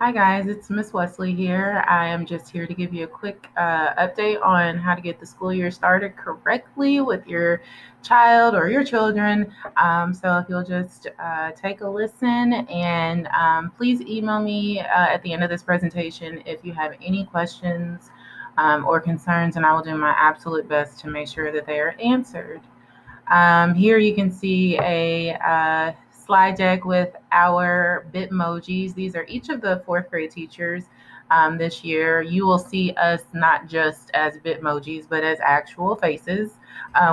Hi guys, it's Miss Wesley here. I am just here to give you a quick update on how to get the school year started correctly with your child or your children. So if you'll just take a listen and please email me at the end of this presentation if you have any questions or concerns, and I will do my absolute best to make sure that they are answered. Here you can see a slide deck with our Bitmojis. These are each of the fourth grade teachers this year. You will see us not just as Bitmojis, but as actual faces.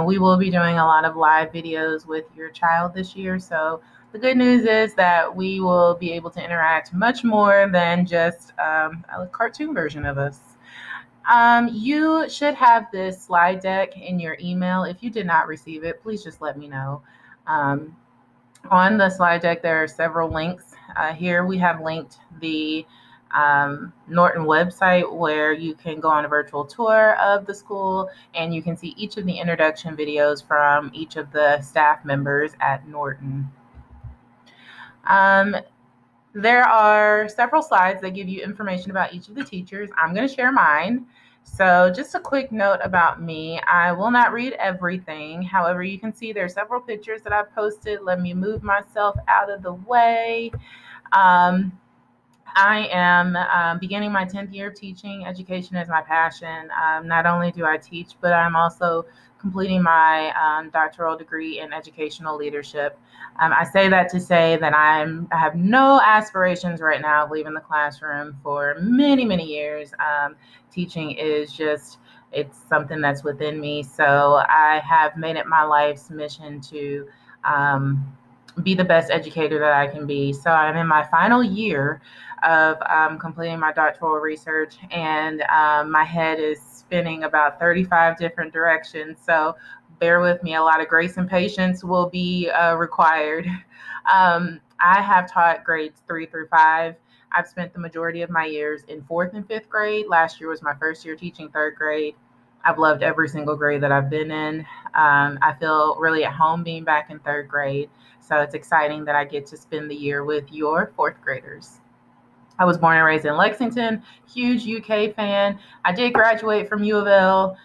We will be doing a lot of live videos with your child this year. So the good news is that we will be able to interact much more than just a cartoon version of us. You should have this slide deck in your email. If you did not receive it, please just let me know. Um, on the slide deck, there are several links. Here we have linked the Norton website where you can go on a virtual tour of the school and you can see each of the introduction videos from each of the staff members at Norton. There are several slides that give you information about each of the teachers. I'm going to share mine. So just a quick note about me. I will not read everything. However, you can see there are several pictures that I've posted. Let me move myself out of the way. I am beginning my 10th year of teaching. Education is my passion. Not only do I teach, but I'm also completing my doctoral degree in educational leadership. I say that to say that I have no aspirations right now of leaving the classroom for many, many years. Teaching is just, it's something that's within me. So I have made it my life's mission to be the best educator that I can be. So I'm in my final year of completing my doctoral research, and my head is spinning about 35 different directions. So bear with me. A lot of grace and patience will be required. I have taught grades 3 through 5. I've spent the majority of my years in 4th and 5th grade. Last year was my first year teaching 3rd grade. I've loved every single grade that I've been in. I feel really at home being back in 3rd grade. So it's exciting that I get to spend the year with your 4th graders. I was born and raised in Lexington, huge UK fan. I did graduate from U of L,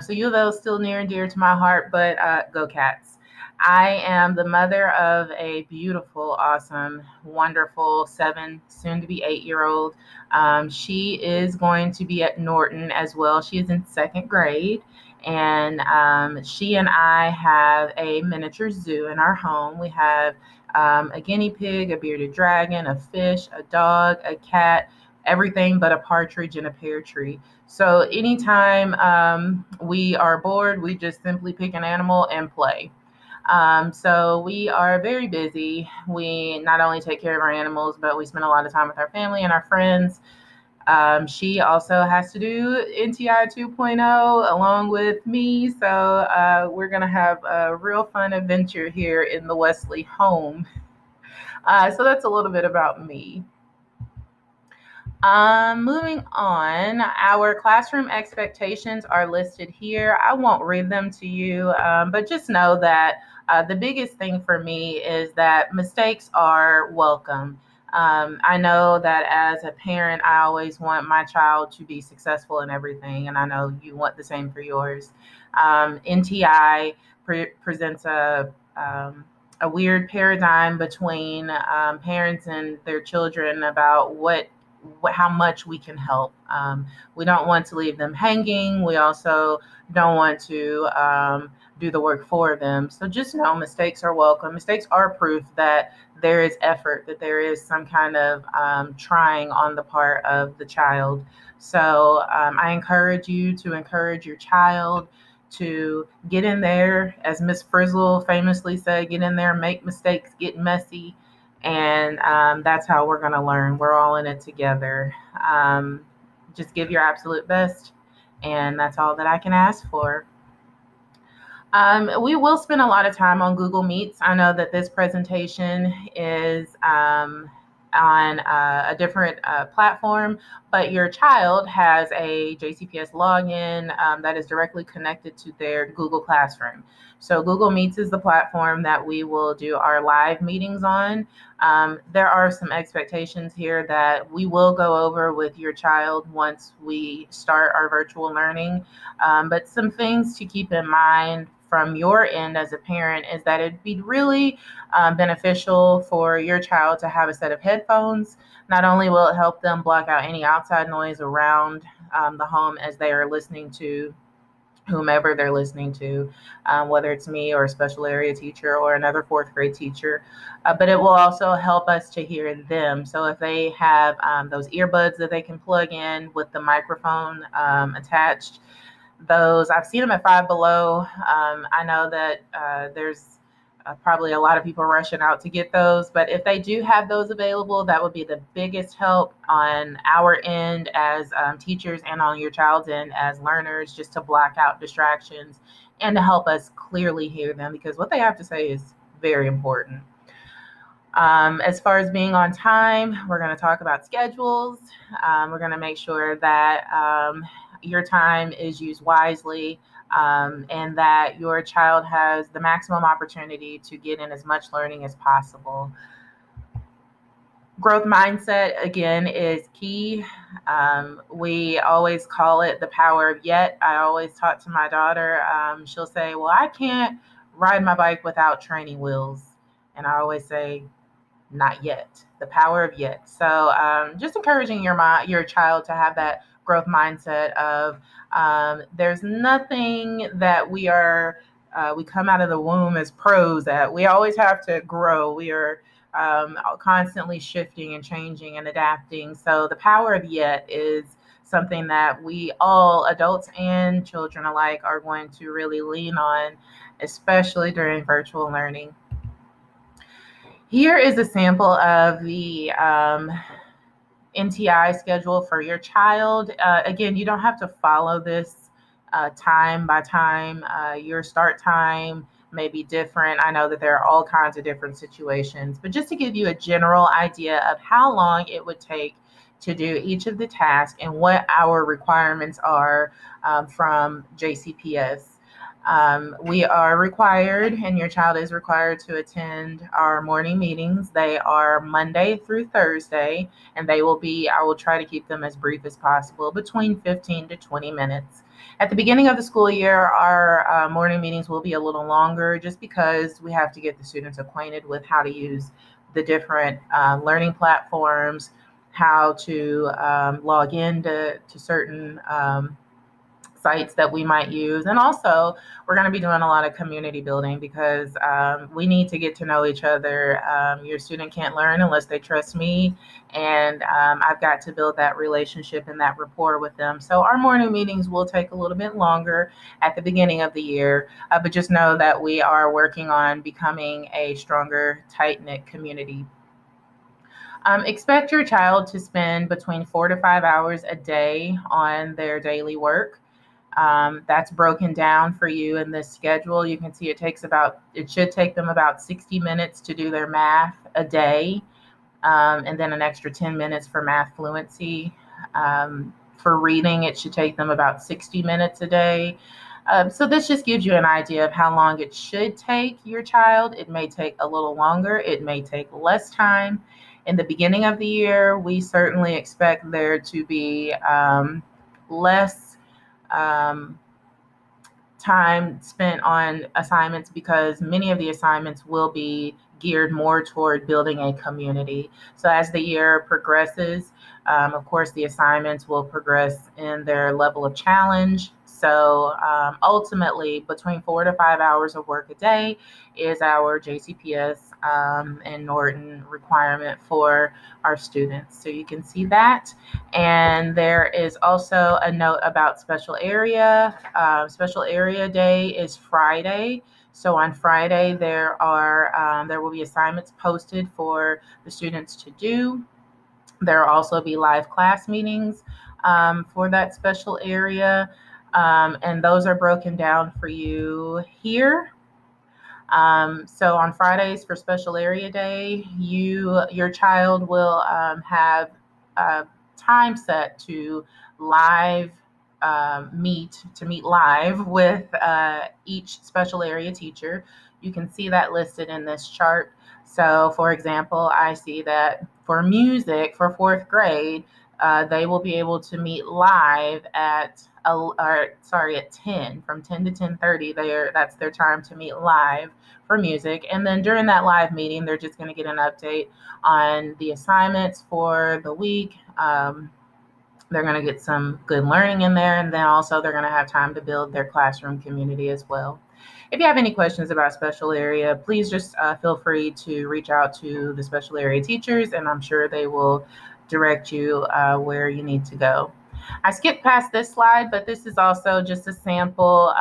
so U of L is still near and dear to my heart, but go Cats. I am the mother of a beautiful, awesome, wonderful 7, soon to be 8-year-old. She is going to be at Norton as well. She is in 2nd grade. And she and I have a miniature zoo in our home. We have a guinea pig, a bearded dragon, a fish, a dog, a cat, everything but a partridge and a pear tree. So anytime we are bored, we just simply pick an animal and play. So we are very busy. We not only take care of our animals, but we spend a lot of time with our family and our friends. She also has to do NTI 2.0 along with me. So we're going to have a real fun adventure here in the Wesley home. So that's a little bit about me. Moving on, our classroom expectations are listed here. I won't read them to you, but just know that the biggest thing for me is that mistakes are welcome. I know that as a parent, I always want my child to be successful in everything, and I know you want the same for yours. NTI presents a weird paradigm between parents and their children about how much we can help. We don't want to leave them hanging. We also don't want to do the work for them. So just know mistakes are welcome. Mistakes are proof that there is effort, that there is some kind of trying on the part of the child. So I encourage you to encourage your child to get in there, as Miss Frizzle famously said, get in there, make mistakes, get messy. And that's how we're going to learn. We're all in it together. Just give your absolute best. And that's all that I can ask for. We will spend a lot of time on Google Meets. I know that this presentation is on a different platform, but your child has a JCPS login that is directly connected to their Google Classroom. So Google Meets is the platform that we will do our live meetings on. There are some expectations here that we will go over with your child once we start our virtual learning, but some things to keep in mind from your end as a parent is that it'd be really beneficial for your child to have a set of headphones. Not only will it help them block out any outside noise around the home as they are listening to whomever they're listening to, whether it's me or a special area teacher or another fourth grade teacher, but it will also help us to hear them. So if they have those earbuds that they can plug in with the microphone attached, those, I've seen them at Five Below. I know that there's probably a lot of people rushing out to get those, but if they do have those available, that would be the biggest help on our end as teachers and on your child's end as learners, just to block out distractions and to help us clearly hear them, because what they have to say is very important. As far as being on time, we're going to talk about schedules. We're going to make sure that your time is used wisely, and that your child has the maximum opportunity to get in as much learning as possible. Growth mindset, again, is key. We always call it the power of yet. I always talk to my daughter. She'll say, well, I can't ride my bike without training wheels. And I always say, not yet. The power of yet. So just encouraging your child to have that growth mindset of there's nothing that we come out of the womb as pros at. We always have to grow. We are constantly shifting and changing and adapting. So the power of yet is something that we all, adults and children alike, are going to really lean on, especially during virtual learning. Here is a sample of the NTI schedule for your child. Again, you don't have to follow this time by time. Your start time may be different. I know that there are all kinds of different situations, but just to give you a general idea of how long it would take to do each of the tasks and what our requirements are from JCPS. We are required, and your child is required, to attend our morning meetings. They are Monday through Thursday, and I will try to keep them as brief as possible, between 15 to 20 minutes. At the beginning of the school year, our morning meetings will be a little longer, just because we have to get the students acquainted with how to use the different learning platforms, how to log in to certain sites that we might use. And also, we're going to be doing a lot of community building, because we need to get to know each other. Your student can't learn unless they trust me, and I've got to build that relationship and that rapport with them. So our morning meetings will take a little bit longer at the beginning of the year, but just know that we are working on becoming a stronger, tight-knit community. Expect your child to spend between 4 to 5 hours a day on their daily work. That's broken down for you in this schedule. You can see it should take them about 60 minutes to do their math a day, and then an extra 10 minutes for math fluency. For reading, it should take them about 60 minutes a day. So this just gives you an idea of how long it should take your child. It may take a little longer. It may take less time. In the beginning of the year, we certainly expect there to be less time spent on assignments, because many of the assignments will be geared more toward building a community. So as the year progresses, of course, the assignments will progress in their level of challenge. So ultimately, between 4 to 5 hours of work a day is our JCPS and Norton requirement for our students. So you can see that. And there is also a note about special area. Special area day is Friday. So on Friday, there will be assignments posted for the students to do. There will also be live class meetings for that special area. And those are broken down for you here. So on Fridays for Special Area Day, your child will have a time set to live meet live with each special area teacher. You can see that listed in this chart. So, for example, I see that for music for fourth grade, they will be able to meet live at 10, from 10 to 10:30. That's their time to meet live for music. And then during that live meeting, they're just going to get an update on the assignments for the week. They're going to get some good learning in there, and then also they're going to have time to build their classroom community as well. If you have any questions about special area, please just feel free to reach out to the special area teachers, and I'm sure they will direct you where you need to go. I skipped past this slide, but this is also just a sample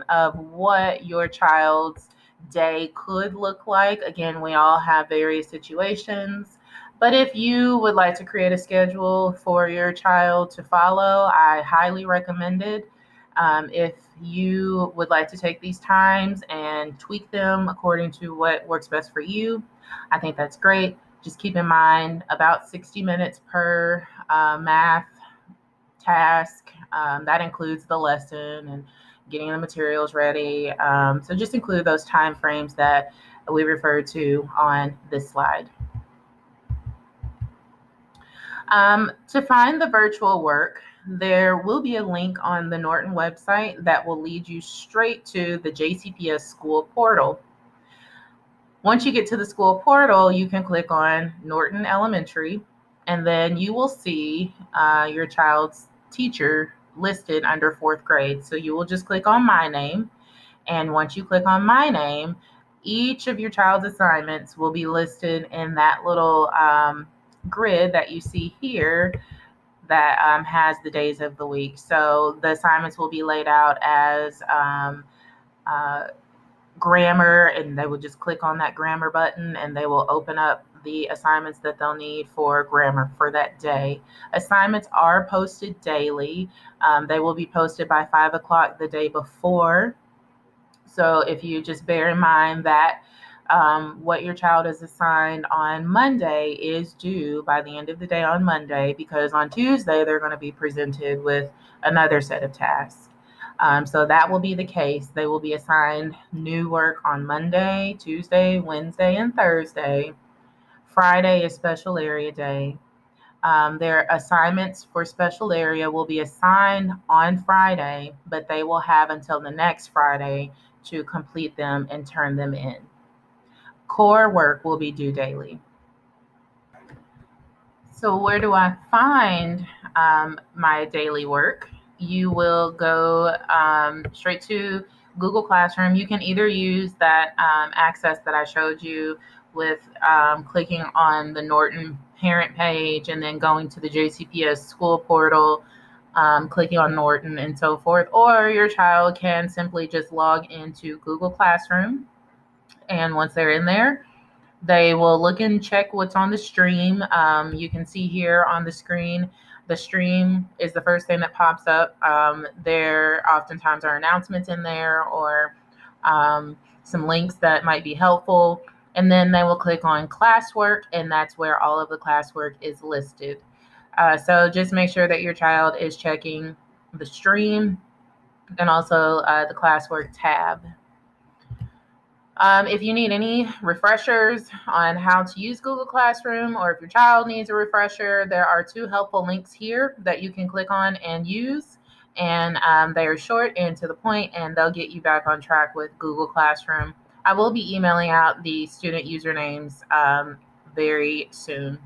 of what your child's day could look like. Again, we all have various situations. But if you would like to create a schedule for your child to follow, I highly recommend it. If you would like to take these times and tweak them according to what works best for you, I think that's great. Just keep in mind about 60 minutes per math task. That includes the lesson and getting the materials ready. So just include those time frames that we referred to on this slide. To find the virtual work, there will be a link on the Norton website that will lead you straight to the JCPS school portal. Once you get to the school portal, you can click on Norton Elementary, and then you will see your child's teacher listed under fourth grade. So you will just click on my name, and once you click on my name, each of your child's assignments will be listed in that little grid that you see here that has the days of the week. So the assignments will be laid out as grammar, and they will just click on that grammar button and they will open up the assignments that they'll need for grammar for that day. Assignments are posted daily. They will be posted by 5 o'clock the day before. So if you just bear in mind that what your child is assigned on Monday is due by the end of the day on Monday, because on Tuesday they're going to be presented with another set of tasks. So that will be the case. They will be assigned new work on Monday, Tuesday, Wednesday, and Thursday. Friday is special area day. Their assignments for special area will be assigned on Friday, but they will have until the next Friday to complete them and turn them in. Core work will be due daily. So where do I find my daily work? You will go straight to Google Classroom. You can either use that access that I showed you with clicking on the Norton parent page and then going to the JCPS school portal, clicking on Norton and so forth, or your child can simply just log into Google Classroom. And once they're in there, they will look and check what's on the stream. You can see here on the screen, the stream is the first thing that pops up. There oftentimes are announcements in there or some links that might be helpful. And then they will click on classwork, and that's where all of the classwork is listed. So just make sure that your child is checking the stream and also the classwork tab. If you need any refreshers on how to use Google Classroom, or if your child needs a refresher, there are 2 helpful links here that you can click on and use. And they are short and to the point, and they'll get you back on track with Google Classroom. I will be emailing out the student usernames very soon,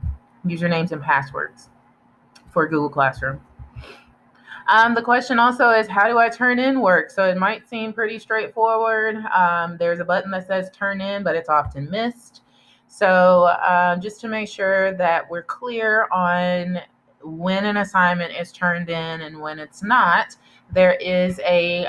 usernames and passwords for Google Classroom. The question also is, how do I turn in work? So it might seem pretty straightforward. There's a button that says turn in, but it's often missed. So just to make sure that we're clear on when an assignment is turned in and when it's not, there is a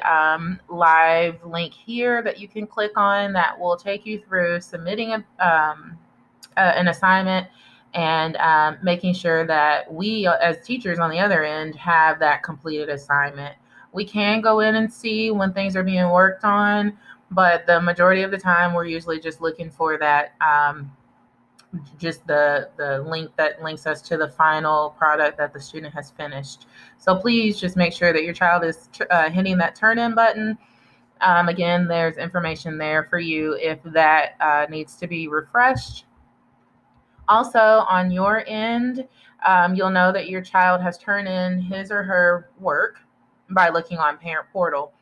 live link here that you can click on that will take you through submitting an assignment and making sure that we as teachers on the other end have that completed assignment. We can go in and see when things are being worked on, but the majority of the time we're usually just looking for that just the link that links us to the final product that the student has finished. So please just make sure that your child is hitting that turn in button. Again, there's information there for you if that needs to be refreshed. Also, on your end, you'll know that your child has turned in his or her work by looking on Parent Portal.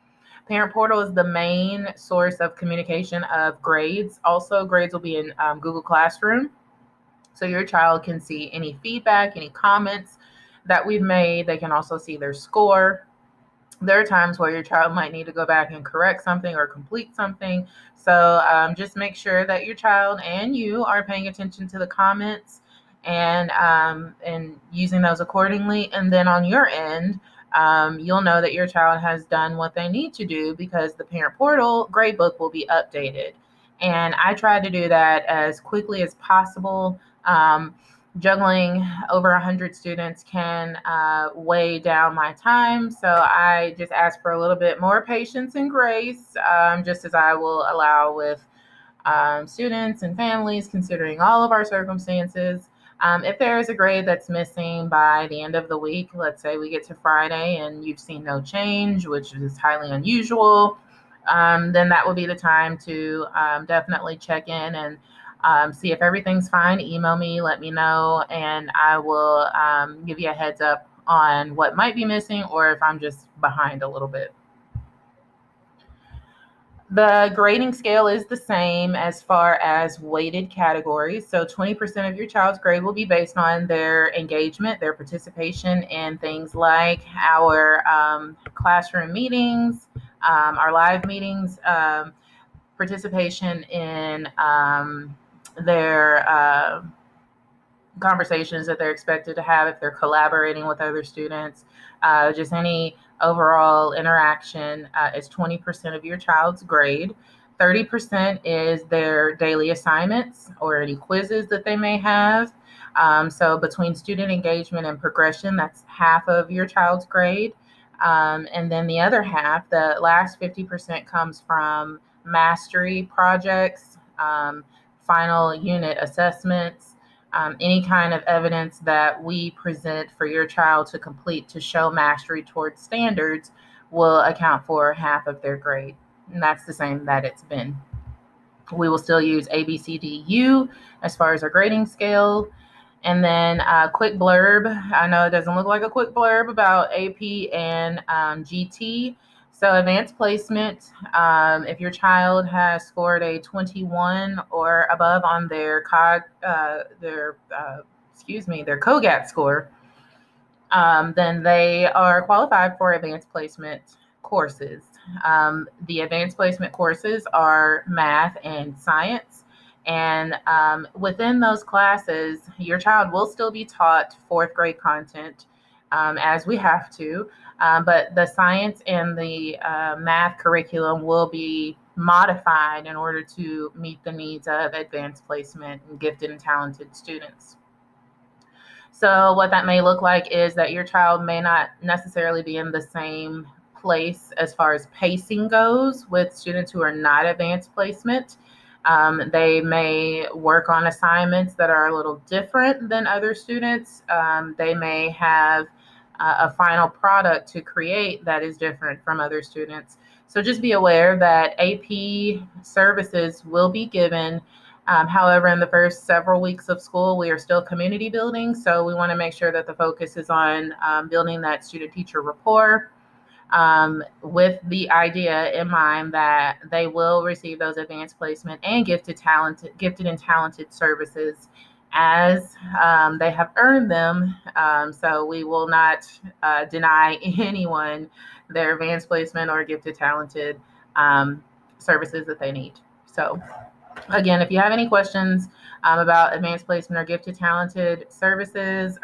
Parent Portal is the main source of communication of grades. Also, grades will be in Google Classroom. So your child can see any feedback, any comments that we've made. They can also see their score. There are times where your child might need to go back and correct something or complete something. So just make sure that your child and you are paying attention to the comments and using those accordingly. And then on your end, you'll know that your child has done what they need to do because the Parent Portal gradebook will be updated. And I try to do that as quickly as possible. Juggling over 100 students can weigh down my time. So I just ask for a little bit more patience and grace, just as I will allow with students and families, considering all of our circumstances. If there is a grade that's missing by the end of the week, let's say we get to Friday and you've seen no change, which is highly unusual, then that will be the time to definitely check in and see if everything's fine. Email me, let me know, and I will give you a heads up on what might be missing or if I'm just behind a little bit. The grading scale is the same as far as weighted categories. So 20% of your child's grade will be based on their engagement, their participation in things like our classroom meetings, our live meetings, participation in their conversations that they're expected to have if they're collaborating with other students. Just any overall interaction is 20% of your child's grade. 30% is their daily assignments or any quizzes that they may have. So between student engagement and progression, that's half of your child's grade. And then the other half, the last 50%, comes from mastery projects, final unit assessments, any kind of evidence that we present for your child to complete to show mastery towards standards will account for half of their grade. And that's the same that it's been. We will still use A, B, C, D, U as far as our grading scale. And then a quick blurb. I know it doesn't look like a quick blurb about AP and GT. So advanced placement, if your child has scored a 21 or above on their COGAT score, then they are qualified for advanced placement courses. The advanced placement courses are math and science. And within those classes, your child will still be taught fourth grade content as we have to. But the science and the math curriculum will be modified in order to meet the needs of advanced placement and gifted and talented students. So what that may look like is that your child may not necessarily be in the same place as far as pacing goes with students who are not advanced placement. They may work on assignments that are a little different than other students. They may have a final product to create that is different from other students. So just be aware that AP services will be given. However, in the first several weeks of school, we are still community building. So we want to make sure that the focus is on building that student-teacher rapport with the idea in mind that they will receive those advanced placement and gifted and talented services as they have earned them. So we will not deny anyone their advanced placement or gifted talented services that they need. So again, if you have any questions about advanced placement or gifted talented services,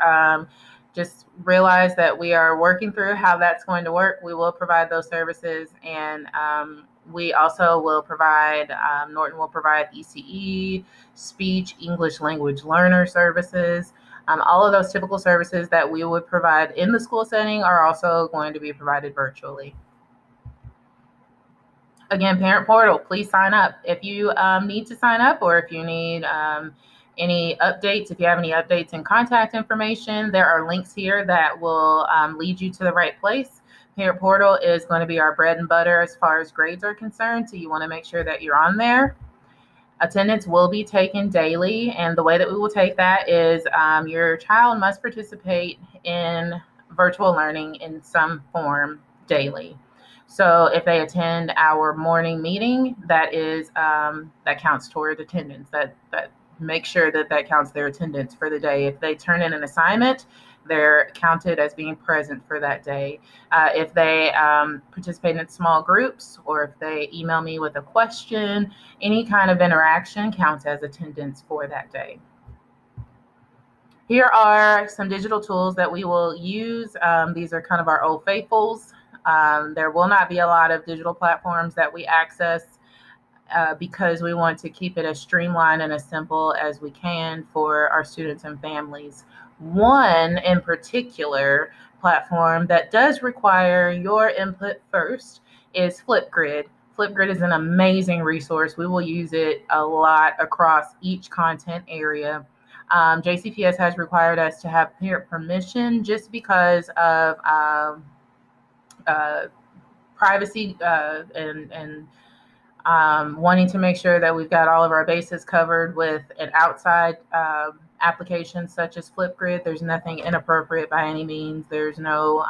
just realize that we are working through how that's going to work. We will provide those services, and we also will provide, Norton will provide ECE, speech, English language learner services. All of those typical services that we would provide in the school setting are also going to be provided virtually. Again, Parent Portal, please sign up. If you need to sign up, or if you need any updates, if you have any updates and contact information, there are links here that will lead you to the right place. Parent Portal is going to be our bread and butter as far as grades are concerned, so you want to make sure that you're on there. Attendance will be taken daily, and the way that we will take that is your child must participate in virtual learning in some form daily. So if they attend our morning meeting, that counts toward attendance. That make sure that counts their attendance for the day. If they turn in an assignment, they're counted as being present for that day. If they participate in small groups, or if they email me with a question, any kind of interaction counts as attendance for that day. Here are some digital tools that we will use. These are kind of our old faithfuls. There will not be a lot of digital platforms that we access because we want to keep it as streamlined and as simple as we can for our students and families. One in particular platform that does require your input first is Flipgrid. Flipgrid is an amazing resource. We will use it a lot across each content area. JCPS has required us to have parent permission just because of privacy and wanting to make sure that we've got all of our bases covered with an outside application such as Flipgrid. There's nothing inappropriate by any means. There's no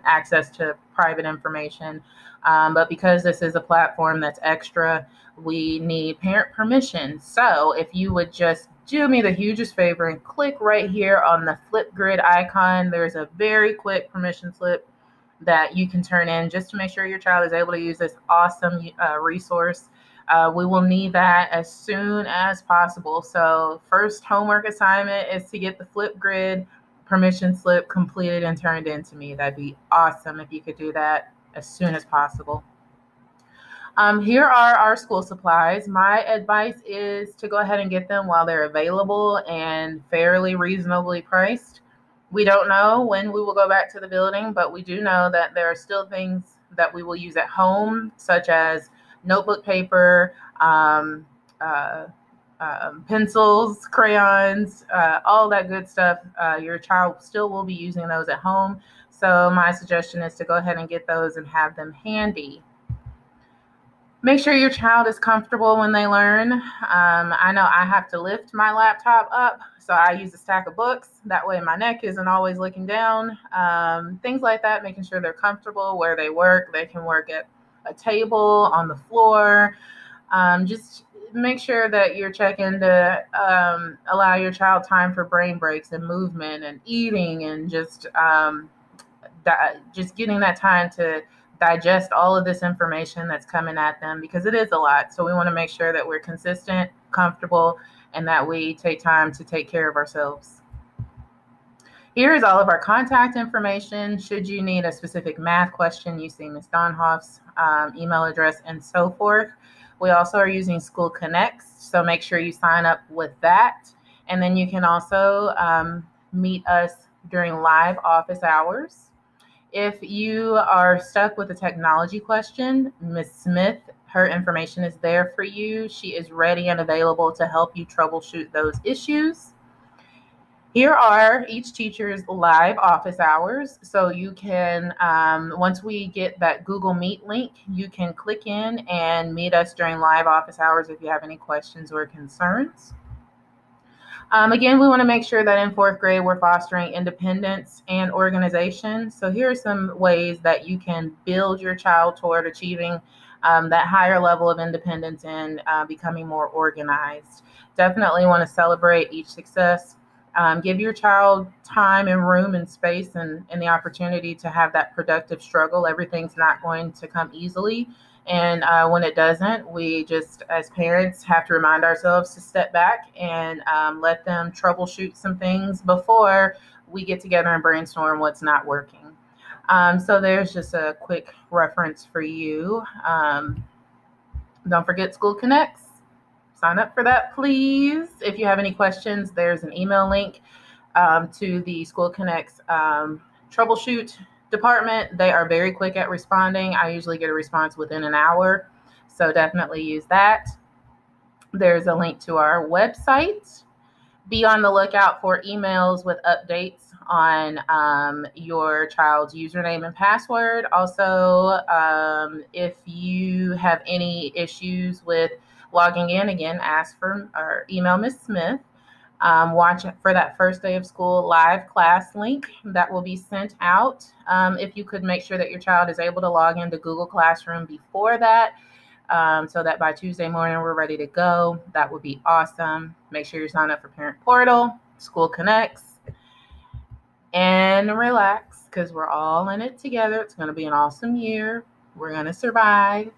access to private information. But because this is a platform that's extra, we need parent permission. So if you would just do me the hugest favor and click right here on the Flipgrid icon, there's a very quick permission slip that you can turn in just to make sure your child is able to use this awesome resource. We will need that as soon as possible. So first homework assignment is to get the Flipgrid permission slip completed and turned in to me. That'd be awesome if you could do that as soon as possible. Here are our school supplies. My advice is to go ahead and get them while they're available and fairly reasonably priced. We don't know when we will go back to the building, but we do know that there are still things that we will use at home, such as notebook paper, pencils, crayons, all that good stuff. Your child still will be using those at home. So my suggestion is to go ahead and get those and have them handy. Make sure your child is comfortable when they learn. I know I have to lift my laptop up, so I use a stack of books. That way my neck isn't always looking down. Things like that, making sure they're comfortable where they work. They can work at a table, on the floor. Just make sure that you're checking to allow your child time for brain breaks and movement and eating, and just getting that time to digest all of this information that's coming at them, because it is a lot. So we want to make sure that we're consistent, comfortable, and that we take time to take care of ourselves. Here is all of our contact information. Should you need a specific math question, you see Ms. Donhoff's email address and so forth. We also are using School Connects, so make sure you sign up with that. And then you can also meet us during live office hours. If you are stuck with a technology question, Ms. Smith, her information is there for you. She is ready and available to help you troubleshoot those issues. Here are each teacher's live office hours. So you can, once we get that Google Meet link, you can click in and meet us during live office hours if you have any questions or concerns. Again, we want to make sure that in fourth grade, we're fostering independence and organization. So here are some ways that you can build your child toward achieving that higher level of independence and becoming more organized. Definitely want to celebrate each success. Give your child time and room and space and the opportunity to have that productive struggle. Everything's not going to come easily. And when it doesn't, we just, as parents, have to remind ourselves to step back and let them troubleshoot some things before we get together and brainstorm what's not working. So there's just a quick reference for you. Don't forget School Connects. Sign up for that, please. If you have any questions, there's an email link to the School Connects troubleshoot department. They are very quick at responding. I usually get a response within an hour. So definitely use that. There's a link to our website. Be on the lookout for emails with updates on your child's username and password. Also, if you have any issues with logging in, again, ask for or email Ms. Smith. Watch for that first day of school live class link that will be sent out. If you could make sure that your child is able to log into Google Classroom before that, so that by Tuesday morning we're ready to go, that would be awesome. Make sure you sign up for Parent Portal, School Connects, and relax, because we're all in it together. It's going to be an awesome year. We're going to survive.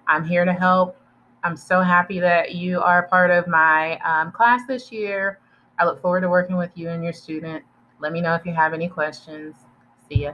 I'm here to help. I'm so happy that you are part of my class this year. I look forward to working with you and your student. Let me know if you have any questions. See ya.